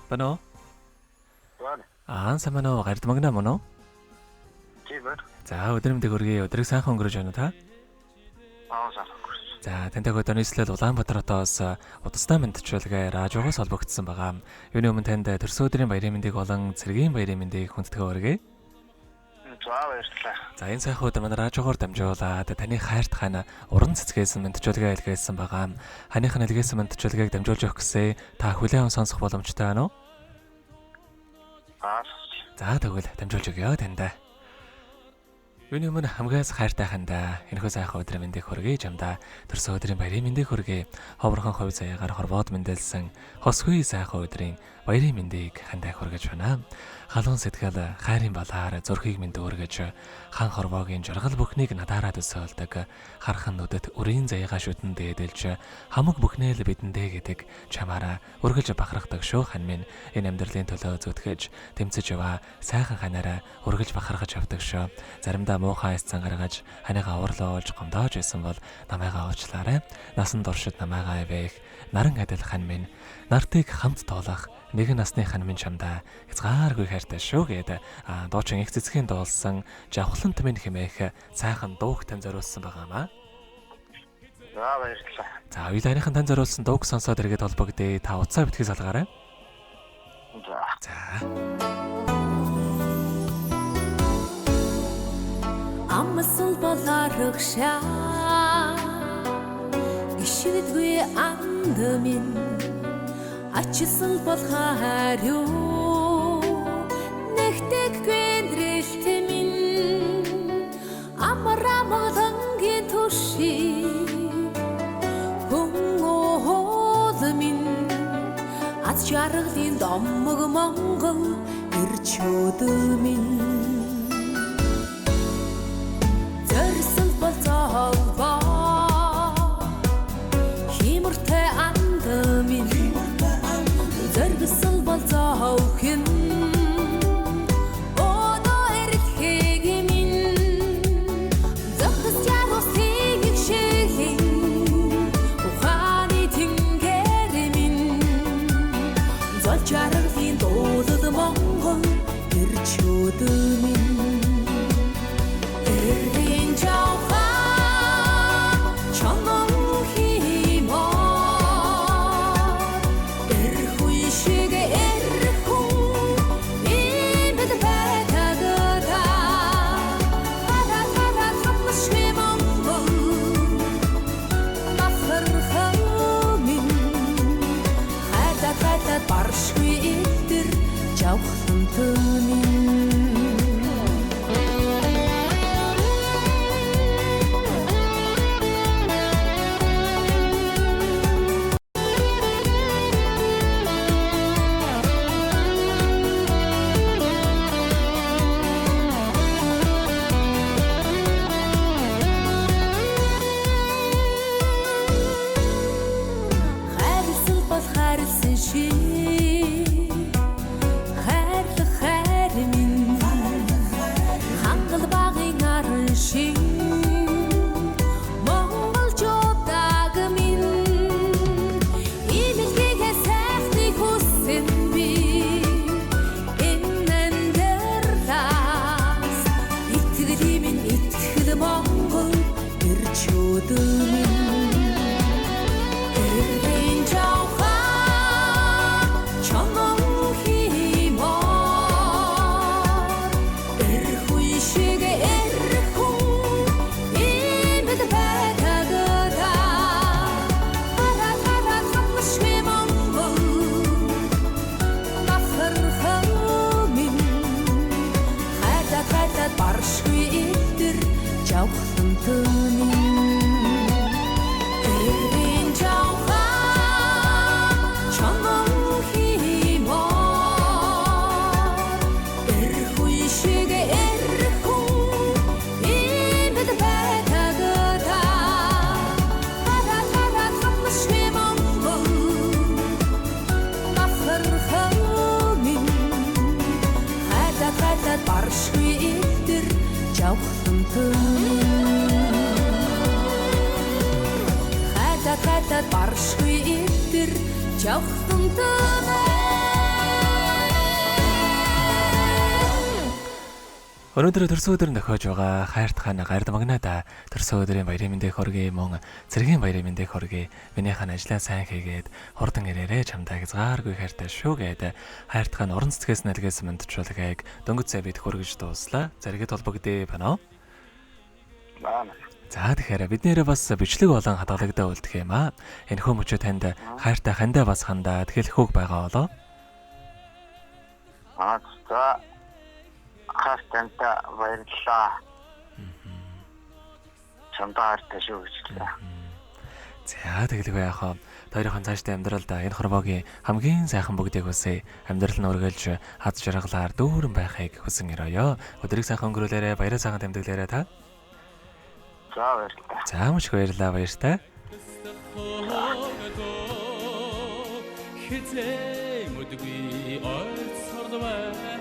Бано? Байна. Самано гард магна моно? Тийм байна. За өдөр мэдээ хүргэе. Өдрийг сайхан өнгөрөөж байна та? Сайн. За тантай өдөрний эслэл Улаанбаатар хотоос удастай мэдчилгээ радиогоос холбогдсон байгаа. Юуны өмнө танд төрсөн өдрийн баярын мэндийг болон цэргийн баярын мэндийг хүндэтгэн хүргэе. Баярлалаа. За энэ сайхан өдөр манай радиогоор дамжуулаад таны хайрт хана уран цэцгээс мэдчилгээ илгээсэн байгаа. Ханыхын илгээсэн мэдчилгээг дамжуулж өгөх гэсээ та хүлээн сонсох боломжтой байна уу? За тэгвэл дамжуулж өгье танд. Юуны өмнө хамгаас хайртай хандаа энэхүү сайхан өдрийн мэндийг хүргэе жамдаа төрсөн өдрийн баярын мэндийг хүргэе. Ховрхон хувь заяагаар хорвоод мэндэлсэн хосгүй сайхан өдрийн баярын мэндийг хандаа хүргэж байна. Халуун сэтгэл хайрын балаар зүрхийг минь дүүргэж хан хорвоогийн жаргал бүхнийг надаараа төсөөлдөг. Хархан нүдэт үрийн заяагаа шүтэн дээдэлж хамаг бүхнээ л бидэндээ гэдэг чамаараа үргэлж бахархдаг шүү хан минь энэ амьдралын төлөө зүтгэж тэмцэж яваа сайхан ханаараа үргэлж бахархаж явдаг шүү. Заримдаа муухай эсцэн гаргаж ханыгаа уурлуулж гомдоож исэн бол намайгаа уучлаарай. Насан туршид намайгаа ивэх наран адил хан минь нартыг хамт тоолох нэгэн насны хан минь чамдаа хязгааргүй хайртай шүү гэдэг дуучин их цэцгийн дуулсан жавхлан тэмэн хэмээх сайхан дууг тань зориулсан байгаамаа. Баярлалаа. За уйлааныхан тань зориулсан дууг сонсоод иргэд холбогдъё. Та утсаа битгий салгаарай. За. Амсал боларгшаа ишидгүй анд минь ачсал болгохаар юу нэгтгэхгүй нэрэлт минь амрамадангийн түши хөнгөөд минь аз жаргалын домог Монгол ирчүүд минь зорьсон болцоолбоо химэртэй анд минь Зөргсөн болцоохин Одоо эрхийг минь Зохис ягосыг шиhin Ухааны тэнгэр минь Зол жаргалын дуулал Монгол ирчүүд минь Эрийн жавхаа чонон баршгүй итэр жавхлан төмин хайрлсан бол хайрлсан ши баршгүй итэр жавхлан төмин эрийн жавхаа чонон химоор эрхүй шиг эрхүн имэд байтагта хараа хамшгүй Монгол бахархаа минь хайртай баршгүй итэр жавхлан төмин хайртай баршгүй итэр жавхлан төмин Өнөөдөр төрсөн өдөр нөхөж байгаа хайртхан гард магнада төрсөн өдрийн баярын мэндийг хүргэе мөн цэргийн баярын мэндийг хүргэе. Минийхэн ажлаа сайн хийгээд хурдан ирээрээ чамдаа хязгааргүй хайртай шүү гээд хайртхан орон зэтгэс нэлгээс мэдчүүлгээг дөнгөж сая бид хүргэж дууслаа. Зэрэгэд холбогдъё байна уу? Баана. За тэгэхээр бид нэрээ бас бичлэг болон хадгалагдаа үлдэх юм аа. Энэхүү мөчөө танд хайртай хандаа бас хандаа тэгэл хөг байгаа болоо. За хастанта баярлалаа. Чамдаа хартай шүү гэжлээ. За тэгэлгүй яхаа. Хоёрын цаашдаа амьдралдаа энэ хорвоогийн хамгийн сайхан бүгдийг хүсье. Амьдрал нь үргэлж хад жаргалаар дүүрэн байхыг хүсэн өрөөё. Өдрийг сайхан өнгөрүүлээрэ, баяраа сайхан тэмдэглээрэ та. За баярлалаа. За мөч баярлалаа, баяртай. Хизээ мөдгүй ойц сордваа